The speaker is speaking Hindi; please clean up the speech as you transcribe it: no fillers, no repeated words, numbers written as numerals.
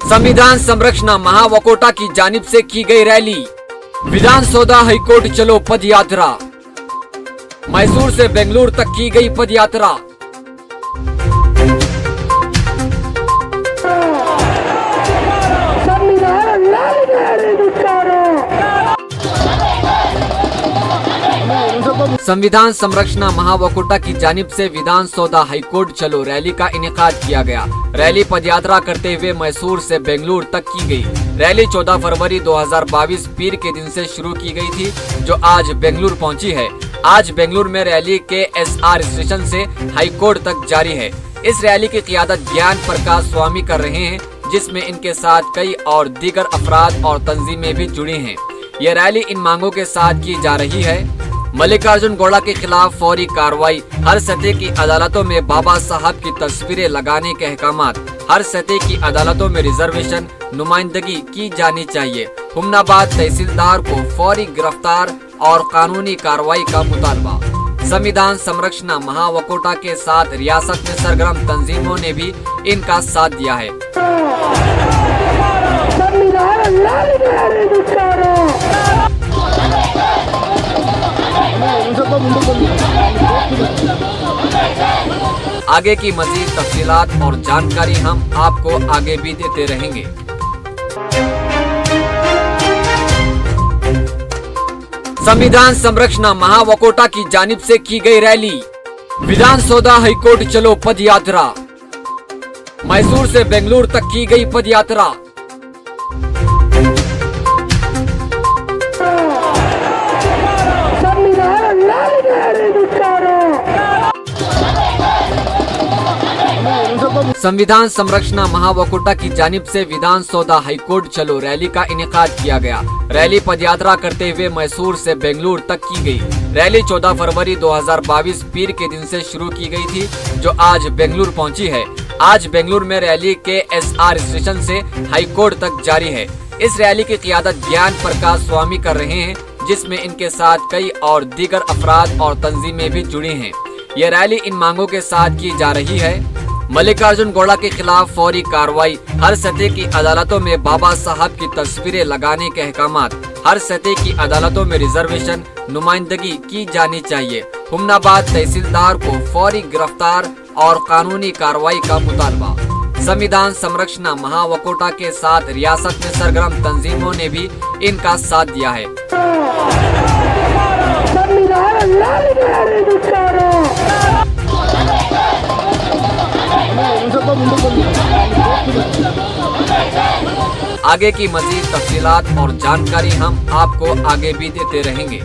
संविधान संरक्षण महावकोटा की जानिब से की गई रैली। विधान सौदा हाईकोर्ट चलो पद यात्रा। मैसूर से बेंगलुरु तक की गई पद यात्रा। संविधान संरक्षण महावकोटा की जानिब से विधान सौदा हाईकोर्ट चलो रैली का इनेकाद किया गया। रैली पदयात्रा करते हुए मैसूर से बेंगलुरु तक की गई। रैली 14 फरवरी 2022 पीर के दिन से शुरू की गई थी, जो आज बेंगलुरु पहुंची है। आज बेंगलुरु में रैली के SR स्टेशन से हाईकोर्ट तक जारी है। इस रैली की क़ियादत ज्ञान प्रकाश स्वामी कर रहे हैं, जिसमें इनके साथ कई और दीगर अफराद और तंजीमें भी जुड़ी हैं। यह रैली इन मांगों के साथ की जा रही है। मल्लिकार्जुन गौड़ा के खिलाफ फौरी कार्रवाई, हर सतह की अदालतों में बाबा साहब की तस्वीरें लगाने के अहकामात, हर सतह की अदालतों में रिजर्वेशन नुमाइंदगी की जानी चाहिए। हुमनाबाद तहसीलदार को फौरी गिरफ्तार और कानूनी कार्रवाई का मुतालबा। संविधान संरक्षण महावकोटा के साथ रियासत में सरगर्म तंजीमों ने भी इनका साथ दिया है। आगे की मजीद तफसीलात और जानकारी हम आपको आगे भी देते रहेंगे। संविधान संरक्षण महावकोटा की जानिब से की गई रैली। विधान सौदा हाईकोर्ट चलो पद यात्रा। मैसूर से बेंगलुरु तक की गई पद यात्रा। संविधान संरक्षण महावकोटा की जानिब से विधान सौदा हाईकोर्ट चलो रैली का इनेकाद किया गया। रैली पदयात्रा करते हुए मैसूर से बेंगलुरु तक की गई। रैली 14 फरवरी 2022 पीर के दिन से शुरू की गई थी, जो आज बेंगलुरु पहुंची है। आज बेंगलुरु में रैली के SR स्टेशन से हाईकोर्ट तक जारी है। इस रैली की क़ियादत ज्ञान प्रकाश स्वामी कर रहे हैं, जिसमें इनके साथ कई और दीगर अफराद और तंजीमें भी जुड़ी हैं। यह रैली इन मांगों के साथ की जा रही है। मल्लिकार्जुन गौड़ा के खिलाफ फौरी कार्रवाई, हर सतह की अदालतों में बाबा साहब की तस्वीरें लगाने के अहकामात, हर सतह की अदालतों में रिजर्वेशन नुमाइंदगी की जानी चाहिए। हुमनाबाद तहसीलदार को फौरी गिरफ्तार और कानूनी कार्रवाई का मुतालबा। संविधान संरक्षण महावकोटा के साथ रियासत में सरगर्म तंजीमों ने भी इनका साथ दिया है। आगे की मजीद तफसीलात और जानकारी हम आपको आगे भी देते रहेंगे।